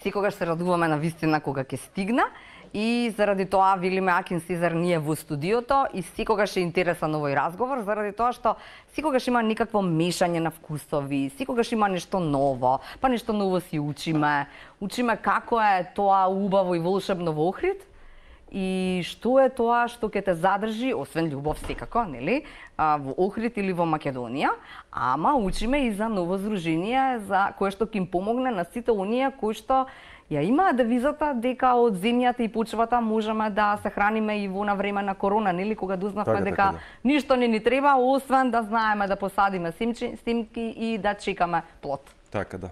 секогаш се радуваме на вистина кога ќе стигна. И заради тоа велиме Акин Сезар ние во студиото и секогаш е интересен овој разговор заради тоа што секогаш има некакво мешање на вкусови, секогаш има нешто ново, па нешто ново си учиме. Учиме како е тоа убаво и волшебно во Охрид и што е тоа што ќе те задржи, освен љубов секако, нели, во Охрид или во Македонија, ама учиме и за ново здружение за кое што ќе им помогне на сите оние кои што ја имаа девизата дека од земјата и почвата можеме да се храниме и во на време на корона, нели, кога дознавме дека ништо не ни треба, освен да знаеме да посадиме семки и да чекаме плод. Така, да.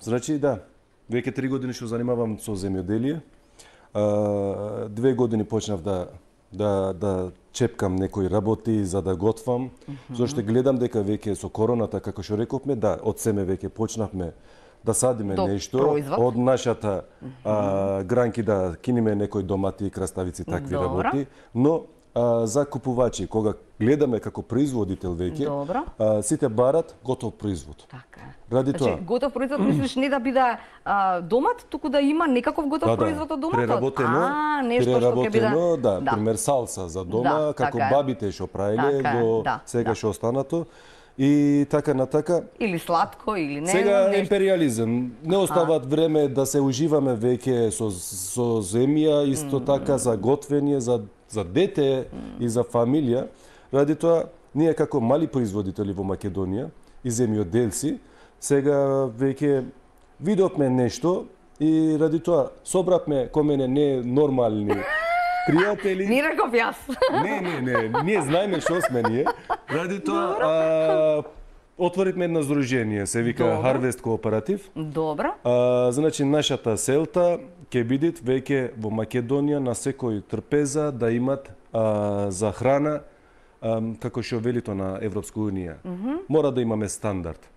Значи, да, веќе 3 години што занимавам со земјоделие. 2 години почнав да чепкам некои работи за да готвам, зашто гледам дека веќе со короната, како што рековме, да, од семе веќе почнавме да садиме нешто производ. од нашата гранки, да киниме некои домати, краставици, такви работи, но за купувачи, кога гледаме како производител веќе, сите барат готов производ. Така. Ради тоа. Значи, готов производ мислиш не да биде домат, туку да има некаков готов производ од доматот? Преработено, да, пример салса за дома, како бабите што правеле до сега што останато. И така на така. Или сладко, или не. Сега империализм. Не остават време да се уживаме веќе со земја, исто така за готвење, за дете и за фамилија. Ради тоа, ние како мали производители во Македонија и земјоделци, сега веќе видовме нешто и ради тоа собравме ко мене не нормални пријатели. Не реков јас. Не, ние знаеме што сме ние. Ради тоа отворивме едно здружение, се вика Harvest Кооператив. Добро. Значи нашата селта ќе биде веќе во Македонија на секој трпеза да имат за храна како што велито на Европска унија. Мора да имаме стандард.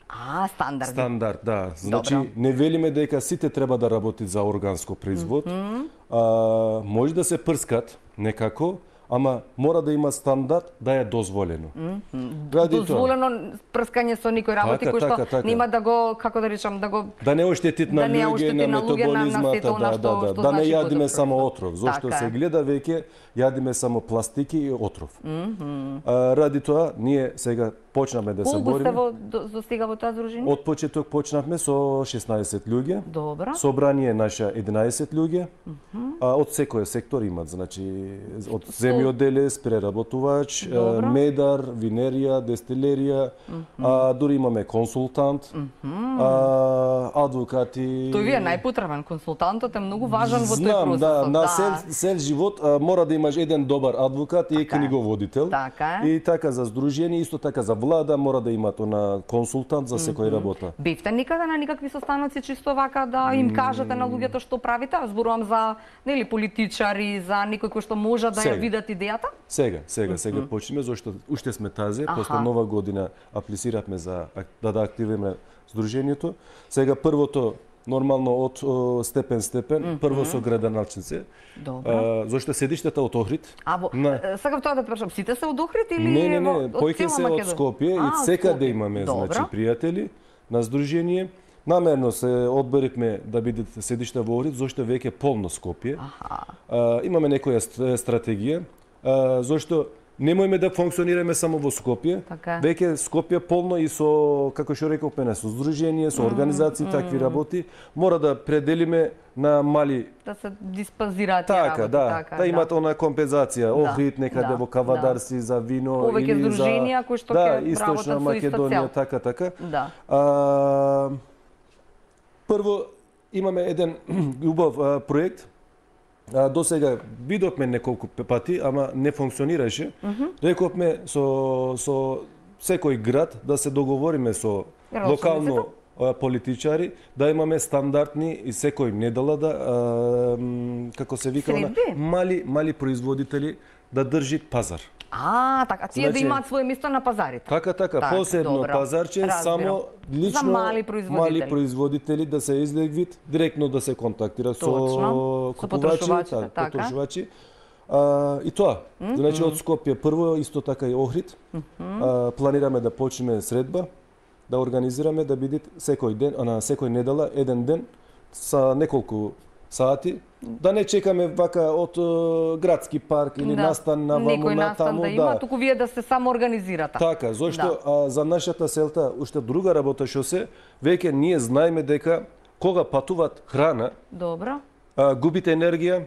Стандард. Стандард, да. Значи не велиме дека сите треба да работат за органско производ. Може да се прскат некако, ама мора да има стандард да е дозволено. Дозволено прскање со некои работи кои што нема да го, како да речам, да не оштетит на луѓе, на метаболизмата, да не јадиме само отров, зашто се гледа веќе јадиме само пластики и отров. Ради тоа ние сега почнавме да се бориме. Колку сте до сега во тоа здружение? Од почеток почнавме со 16 луѓе. Добро. Собрание наша 11 луѓе. Од секој сектор имат, значи од земјоделец, преработувач, медар, винерија, дестилерија, дури имаме консултант, адвокати. Тој ви е најпотребен, консултантот е многу важен во тој процес. Знам, да, на сел живот мора да имаш еден добар адвокат и книговодител. И така за здружение, исто така за влада мора да имат на консултант за секој работа. Бевте никаде на никакви состаноци чисто вака да им кажете на луѓето што правите? Зборувам за нели политичари, за некој кој што може да ја видат идејата? Сега почнеме зашто уште сме тазе, после нова година аплициравме за да активираме здружението. Сега првото нормално од степен, прво со градоначалници. Зошто седиштата од Охрид? Сакав тоа да те прашам, сите се од Охрид или Не, појќе се од Скопје и секаде имаме значи пријатели на здружение. Намерно се одберивме да биде седишта во Охрид, зашто веќе полно Скопје. Имаме некоја стратегија, зашто немојме да функционираме само во Скопје. Веќе Скопје полно и со, како што рековме, со здружение, со организации, такви работи. Мора да пределиме на мали... Да се диспазираат работи. Да имат она компензација. Охрид, некаде во Кавадарци за вино. Повеќе здруженија кои што ќе работат со Македонија, така. Прво, имаме еден убав проект. До сега видовме неколку пати, ама не функционираше. Рековме со секој град да се договориме со локално политичари, да имаме стандардни и секој недела да, како се вика, мали производители да држи пазар. Така, тие да имаат своје место на пазарите. Така, посебно пазарче, само лично мали производители да се излегвит, директно да се контактира со потрошувачи. И тоа, значи од Скопје прво, исто така и Охрид. Планираме да почнеме средба да организираме да биде секој ден, на секој недела еден ден са неколку сати, да не чекаме вака од градски парк или настан на ваму некој на настан таму, да има, туку вие да се само организирате. Така, зашто за нашата селта уште друга работа што се, веќе ние знаеме дека кога патуваат храна, добро, губите енергија,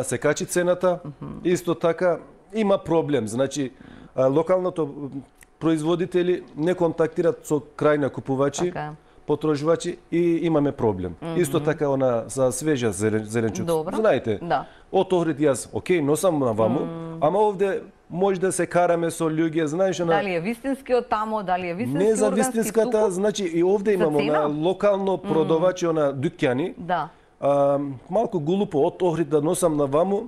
се качи цената, исто така има проблем, значи локалното производители не контактираат со крајни купувачи, потрожувачи и имаме проблем. Исто така она за свежа зеленчук. Знаете, од Охрид јас, окей, носам на ваму, ама овде може да се караме со луѓе, знаеш на дали е вистински од тамо, дали е вистински не за органски, вистинската, туку значи и овде имамо на локално продавачи на дуќани. Да. Малку глупо од Охрид да носам на ваму,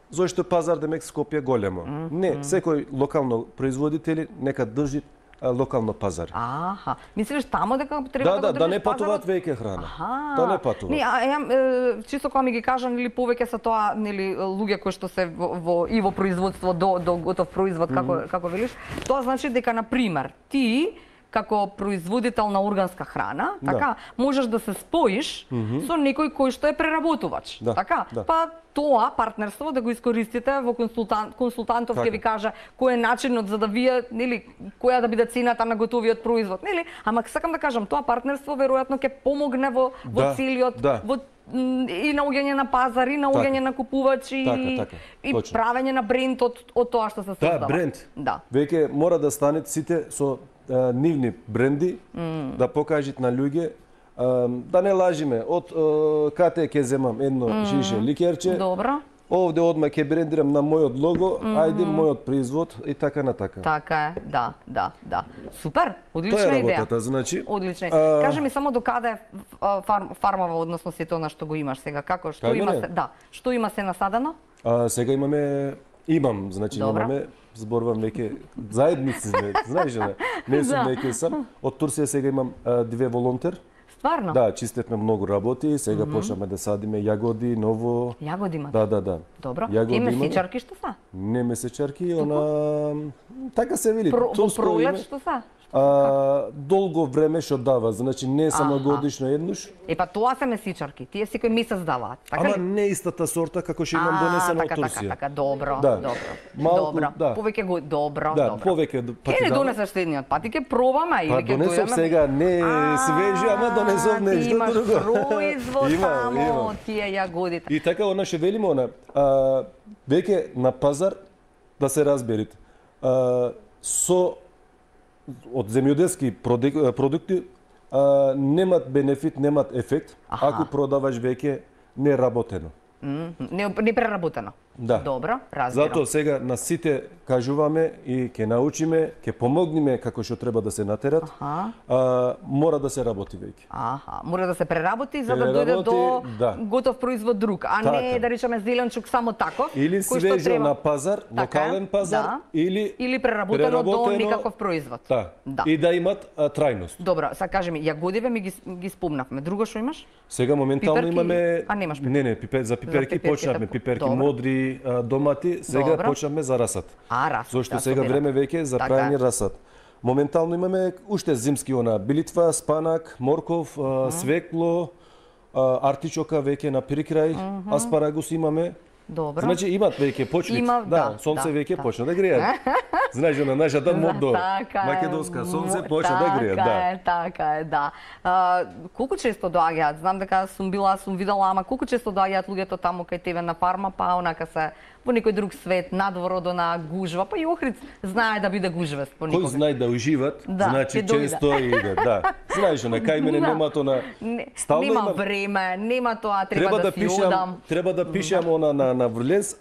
зашто пазар демек Скопје големо. Не, секој локално производители нека држи локално пазар. Аха, мислиш тамо дека треба да не патуваат веќе храна. Да не патуваат. Не, чисто кога ми ги кажа, нели повеќе се тоа, нели луѓе кои што се во производство до готов производ како велиш, тоа значи дека на пример ти како производител на органска храна, така, можеш да се споиш со некој кој што е преработувач, така? Па тоа партнерство да го искористите во консултантов ќе ви кажа кој е начинот за да вие, нели, која да биде цената на готовиот производ, нели? Ама сакам да кажам, тоа партнерство веројатно ќе помогне во целиот во и наоѓање на пазар, и наоѓање на купувачи, и правење на бренд од тоа што се создава. Да, бренд. Веќе мора да станат сите со нивни бренди, да покажат на луѓе, да не лажиме, од кате ќе земам едно шише ликерче, овде одма ќе брендирам на мојот лого, ајде мојот производ и така на така. Така е, да. Супер, одлична идеја. Тоа е работата, значи. Одлична. Кажи ми само до каде е фармава, односно сето она што го имаш сега, како, што има се, што има се насадено? Сега имам, значи имаме, зборувам веќе заедници сме, знаеш не сум веќе сам. Од Турција сега имам 2 волонтер. Стварно? Да, чистевме многу работи, сега почнаме да садиме јагоди, ново. Јагоди имате? Да. Добро. И месечарки што са? Не месечарки, она така се вели. Во пролет што са? Долго време што дава, значи не само годишно еднуш. Па тоа се месичарки, тие секој месец даваат, така ли? Ама не истата сорта како што имам донесена од Турција. Така, добро. Малку, повеќе добро. Повеќе пати. Не донесеш следниот пати, ќе пробаме или ќе дојдеме. Донесов сега не свежи, ама донесов нешто друго. Имаш производ тамо, тие јагодите. И така она што велиме веќе на пазар да се разберите. Со од земјоделски продукти немат бенефит, немат ефект ако продаваш веќе неработено. Не преработено. Да. Добро, разбирам. Затоа сега на сите кажуваме и ќе научиме, ќе помогнеме како што треба да се натерат. Мора да се работи веќе. Мора да се преработи за да дојде до готов производ друг, а не да речеме зеленчук само таков, или свежо на пазар, локален пазар, или преработено до никаков производ. И да имат трајност. Добро, сега кажи ми, јагодиве ми ги спомнавме. Друго што имаш? Сега моментално имаме Не, за пиперки почнавме, пиперки модри, домати, сега почнавме за расат. Расат. Зошто сега време веќе за прајање расат. Моментално имаме уште зимски билитва, спанак, морков, свекло, артичока веќе на прикрај, аспарагус имаме. Добро. Значи имат веќе почнат. Сонце веќе почна да грее. Знаеш на нашата модо македонска сонце почна да грее, Така е, да. Колку често доаѓаат? Знам дека сум видела, ама колку често доаѓаат луѓето таму кај тебе на фарма, па онака се во некој друг свет, надвор од она гужва, па и Охрид знае да биде гужвест понекогаш. Кој знае да уживат, значи често иде, Знаеш, на кај мене нема тоа стално нема време, нема тоа, треба да си одам. Треба да пишам на врленс,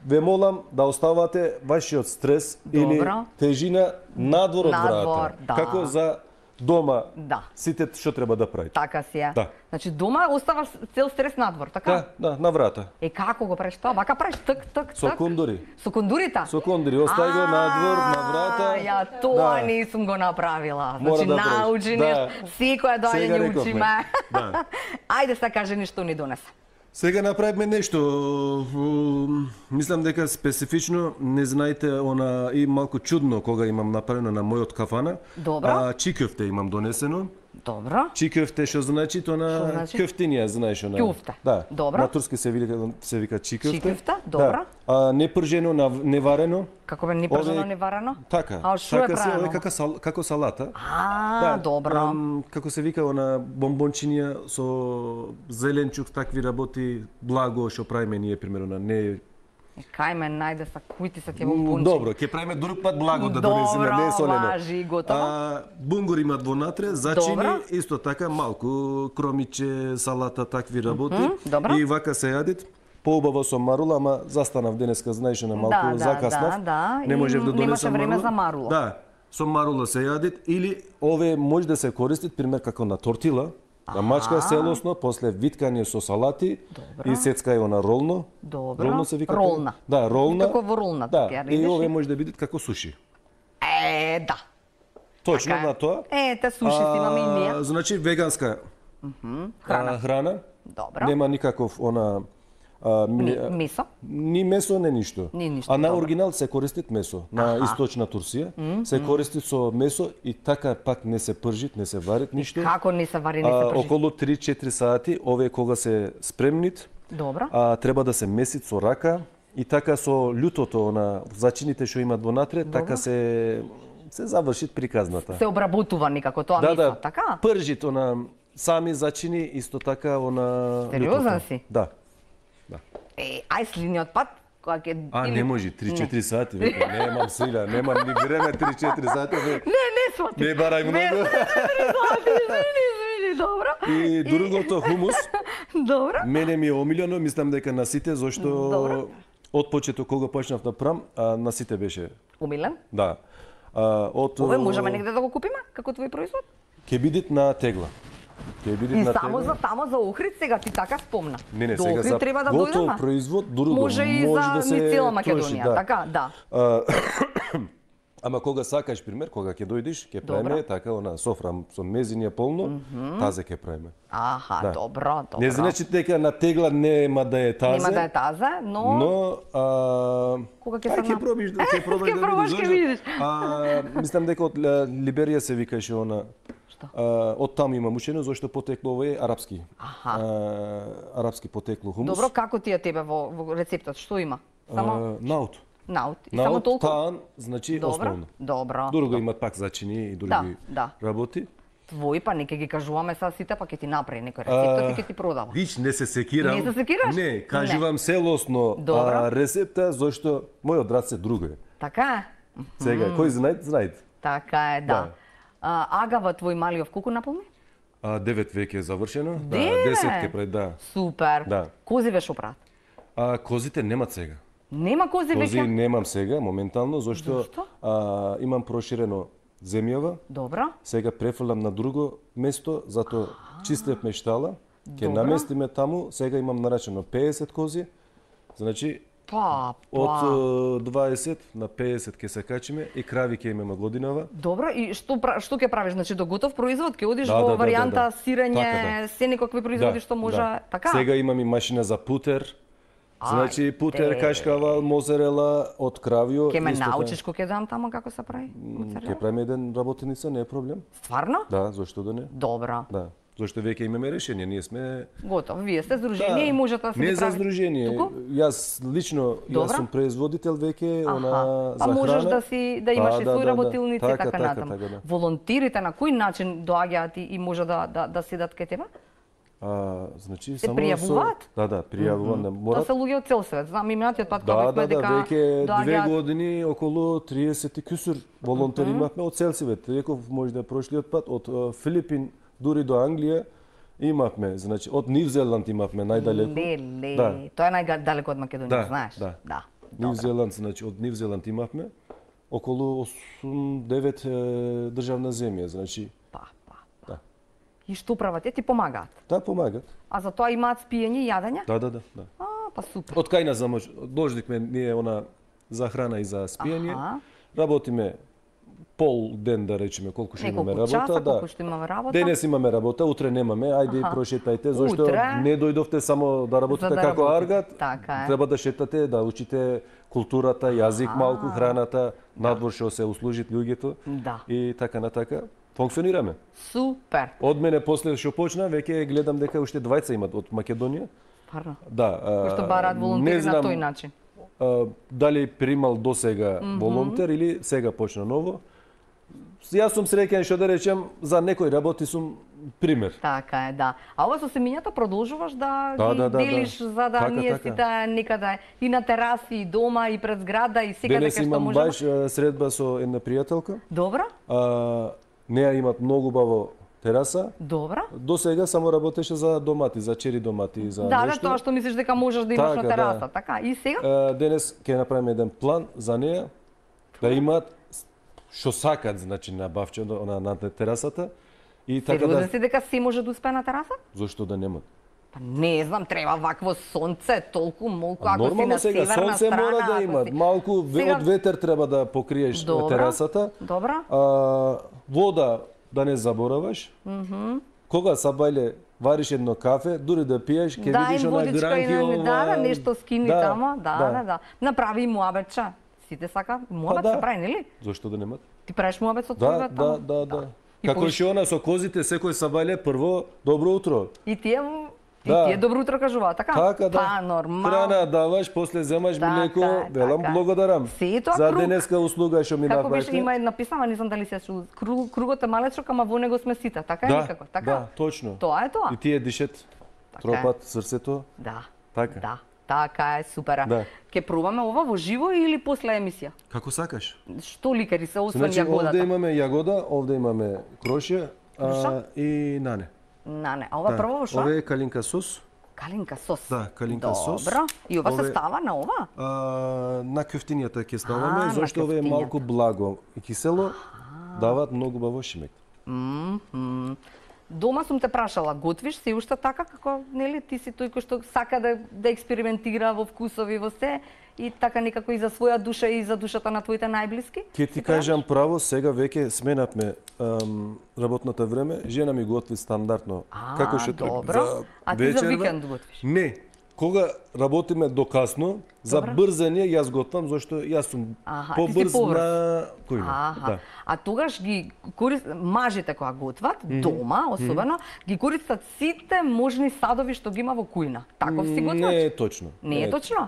ве молам да оставате вашиот стрес или тежина надвор од врата. Како за дома, сите што треба да правите. Така си е. Значи дома оставаш цел стрес надвор, така? Да, на врата. Како го правиш тоа? Вака правиш тк. Со кондури. Со кондурита? Со кондури, остави го надвор, на врата. Ја тоа не сум го направила. Значи научи нешто, секоја доаѓа ни учиме. Ајде сега кажи ни што ни донесе. Сега направиме нешто, мислам дека специфично, не знаете, она и малку чудно кога имам направено на мојот кафана. Добро. Чикевте имам донесено. Добро. Чикевте, што значи, тоа на кефтинија, знаеш, она. Кюфте. Да. Добро. На турски се вика чикевте. Чикевте, добро. Да. Не пржено, неварено. Како бе, не пржено, неварено? Така. А што е правено? Како салата. Добро. Како се вика, она бомбончиња со зеленчук, такви работи, благо што правиме ние, примерно, не. Кај ме најде са кујти са тие бомбончи. Добро, ќе правиме друг пат благо да донесеме, не солено. Добро, важи, готово. Бунгур имат вонатре, зачини, исто така малку кромиче, салата, такви работи. Добро. И вака се јадит. Поубаво со марула, ама застанав денеска, знаеш, на малку закаснав. Не можев да донесам време марула. за марула. Да, со марула се јадит или ове може да се користат, пример како на тортила. На мачка целосно, после виткање со салати и сецкај она ролно. Добро. Ролно се вика. Ролна. Да, ролна. Како во ролна. Да, и ове може да бидат како суши. Да. Точно на тоа. Те суши си имаме и ние. Значи веганска храна. Добро. Нема никаков она месо? Ни месо, не ништо. А на добро. оригинал се користит месо. На источна Турција се користи со месо и така пак не се пржит, не се варит ништо. Како не се вари, не се пржит? Околу 3-4 сати, овие кога се спремнит, Добро. треба да се месит со рака и така со љутото на зачините што имат вонатре, така се завршит приказната. Се обработува никако тоа месо, така? Пржит она сами зачини, исто така она Сериозен си? Да. Ај следниот пат, кога ќе... Не може, 3-4 сати, веќе, немам сила, немам ни време 3-4 сати, Не свати. не барај многу. Извини, добро. И другото хумус, Добро. мене ми е омилено, мислам дека на сите, зашто од почеток кога почнав да прам, на сите беше. Умилен? Да. Ове можеме негде да го купиме, како твој производ? Ќе бидат на тегла. И само за тамо за Охрид сега ти така спомна. Не, До сега Охрид за треба да готов дојдеме. производ друго Може и за да се цела троши, Македонија, така, да. Ама кога сакаш, пример, кога ќе дојдеш, ќе правиме така она софра со мезиња полно, тазе ќе правиме. Аха, добро. Не значи дека на тегла нема да е тазе. Нема да е тазе, но кога ќе ќе пробиш да ќе видиш. Мислам дека од Либерија се викаше она. Од таму имам учено, зашто потекло ова е арапски. Арапски потекло хумус. Добро, како ти е тебе во рецептот? Што има? Само наут. Наут. И само толку? Таан, значи основно. Добро. Друго имат пак зачини и други работи. Твои па не ќе ги кажуваме са сите, па ќе ти направи некој рецептот и ќе ти продава. Вич, не се секирам. Не се секираш? Не, кажувам целосно рецепта, зашто мојот рад се друго е. Така е. Сега, кој знаете? Така е, да. Агава твој малиов колку наполни? 9 веќе е завршено. 10 ќе прави, да. Супер. Да. Кози беше опрат? Козите немат сега. Нема кози веќе? Кози немам сега, моментално, зашто имам проширено земјава. Добро. Сега префрлам на друго место, затоа чистевме штала, ќе наместиме таму, сега имам нарачено 50 кози, значи од 20 на 50 ќе се качиме и крави ќе имаме годинава. Добро, и што ќе правиш? Значи до готов производ ќе одиш во варијанта сирење, се некакви производи што може, така? Сега имам и машина за путер. Значи путер, кашкава, мозарела од кравио. Ќе ме научиш кога ќе дам таму како се прави? Ќе правиме еден работеница, не е проблем. Стварно? Да, зашто да не? Добро. Да. Зашто веќе имаме решение, ние сме готови. Вие сте здружение и можете да се не за здружение. Јас лично јас сум производител веќе на за храна. Можеш да имаш и свој работилници и така натаму. Волонтерите на кој начин доаѓаат и може да седат кај тебе? Значи се пријавуваат? Да, пријавуваат на морат. Тоа се луѓе од цел свет. Знам и минатиот пат кога бевме дека веќе 2 години околу 30 и кусур волонтери имавме од цел свет. Реков можда прошлиот пат од Филипин дури до Англија имавме, значи од Нив Зеланд имавме најдалеку. Тоа е најдалеку од Македонија, знаеш? Да. Нив Зеланд, значи од Нив Зеланд имавме околу 8-9 државна земја, значи. И што прават? Ти помагаат? Да, помагаат. А за тоа имаат спиење и јадење? Да. Па супер. Од кај нас должникме ние она за храна и за спиење. Работиме пол ден да речеме колку што имаме Неколку работа, часа, да. колку што имаме работа. Денес имаме работа, утре немаме, ајде прошетајте, зашто Утре? не дојдовте само да работите да како работите. аргат, Така е. треба да шетате, да учите културата, јазик малку, храната, надвор што се услужит луѓето Да. и така на така. Функционираме. Супер. Од мене после што почна, веќе гледам дека уште двајца имат од Македонија. Парно. Да, Кои што бараат волонтери на тој начин. Дали примал досега волонтер или сега почна ново. Јас сум среќен што да речем за некој работи сум пример. Така е, да. А ова со семињата продолжуваш да Да, ги делиш за да Така, ние така. сите некаде и на тераси, и дома, и пред зграда, и секаде Денес кај што имам можеме. баш средба со една пријателка. Добра? Неа имат многу баво тераса. Добра? До сега само работеше за домати, за чери домати, за Да, нешто. тоа што мислиш дека можеш да имаш Така, на тераса, да. така. И сега? Денес ќе направиме еден план за неа да имаат што сакат, значи на бавче на терасата и така Сериозно да си дека си може да успее на тераса? зошто да немат. Па не знам, треба вакво сонце, толку молку, ако си Нормално на сега северна сонце страна, мора да ако имат, си- малку Сега- од ветер треба да покриеш Добра. терасата. Добра. Вода да не забораваш. Кога сабајле вариш едно кафе, дури да пиеш, ќе Да, видиш им она водичка и гранки да, нешто скини Да, тамо, да. Направи и муабетче. Сите сака, муабет да. се прави, нели? Зошто да немат? Ти правиш муабет со Да, твојот тамо? да. И Како поиш- што она со козите, секој сабајле прво добро утро. И тие Да. добро утро кажуваат, така? Така да. Па, нормално. Храна даваш, после земаш Така млеко, е, велам така е. благодарам. Се тоа За круг. денеска услуга што ми Како беше, направите. има една писма, не знам дали се чул. Кругот е малечок, ама во него сме сите, така е Да, некако, така? да, точно. Тоа е тоа. И тие дишет, Така тропат срцето. Да. Така. Да. Така е, супер. Да. Ке пробаме ова во живо или после емисија? Како сакаш. Што ликари се освен Значи, овде јагодата? имаме јагода, овде имаме крошје Круша? и нане. Не. А ова прво во што? Ове е калинка сос. Калинка сос. Да, калинка сос. Добро. И ова се Ове- става на ова? На кюфтињата ќе А, ставаме, на зашто ове е кюфтињата. малку благо и кисело, даваат многу баво шимек. Дома сум те прашала, готвиш се уште така како, нели, ти си тој кој што сака да експериментира во вкусови во се и така некако и за своја душа и за душата на твоите најблиски? Ќе ти кажам право, сега веќе сменавме работното време, жена ми готви стандардно. Како што добро. А ти за викенд готвиш? Не. Кога работиме до касно, за брзање јас готвам, зашто јас сум побрз на којна. Да. А тогаш ги мажите кога готват, дома особено, ги користат сите можни садови што ги има во кујна. Таков си готвач? Не е точно. Не е точно?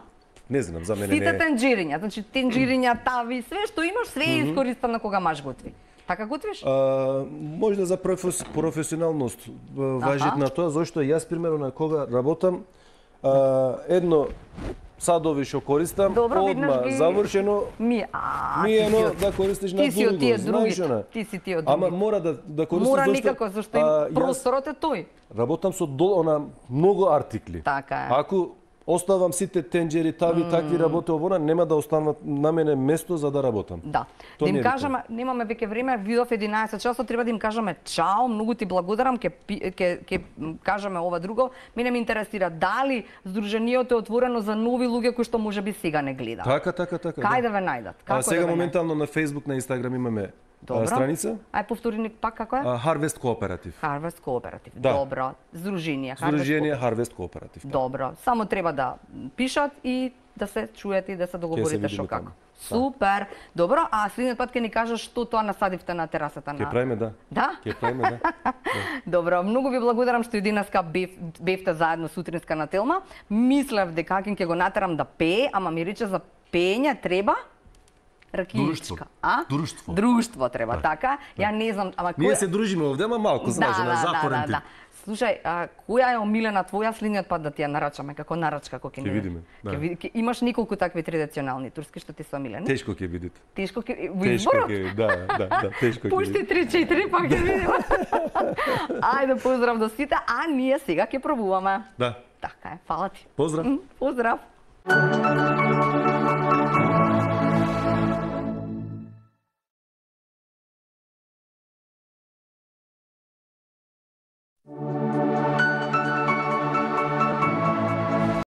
Не знам, за мене не Сите е. тенџириња, значи тенџириња, тави, све што имаш, све е искористено кога маж готви. Така готвиш? Можда за професионалност важит на тоа, зашто јас примерно на кога работам, едно садови што користам, Добро, одма виднаш ги- завршено, миено да користиш на ти си од тие друго, знаеш други. она. Ти си тие од Ама други. мора да користиш Мора зашто, никако, зашто јас просторот е тој. работам со она многу артикли. Така е. Ако оставам сите тенџери, тави, такви работи овона, нема да останат на мене место за да работам. Да. То Да не им е кажеме, немаме веќе време, видов 11 часот, треба да им кажеме чао, многу ти благодарам, ќе кажеме ова друго. Мене ме интересира дали Сдруженијето е отворено за нови луѓе кои што можеби сега не гледаат. Така. Кај да ве најдат? Како Сега да ве најдат? моментално на Facebook, на Instagram имаме Добро. страница. Ај повтори ни пак како е? Harvest Cooperative. Harvest Cooperative. Да. Добро. Сдружение. Сдружение Harvest Cooperative. Да. Добро. Само треба да пишат и да се чуете и да се договорите видиме што како. таму. Супер. Добро, а следниот пат ќе ни кажеш што тоа насадивте на терасата на. Ќе правиме, да. Да? Ќе правиме, да. Добро, многу ви благодарам што и денеска бевте заедно сутринска на Телма. Мислев дека Акин ќе го натерам да пее, ама ми рече за пеење треба Друштво. ракиичка. А? Друштво. Друштво треба, така? Ја не знам, ама Ние се дружиме овде, ама малку, знаеш, на затворен тип. Слушај, која е омилена твоја следниот пат да ти ја нарачаме како нарачка кога Ќе видиме, да. Имаш неколку такви традиционални турски што ти се омилени? Тешко ќе бидете. Тешко ќе во Тешко изборот? ќе, да, тешко ќе. Пушти 3-4 па ќе видиме. Ајде поздрав до сите, а ние сега ќе пробуваме. Да. Така е, фала ти. Поздрав. Поздрав.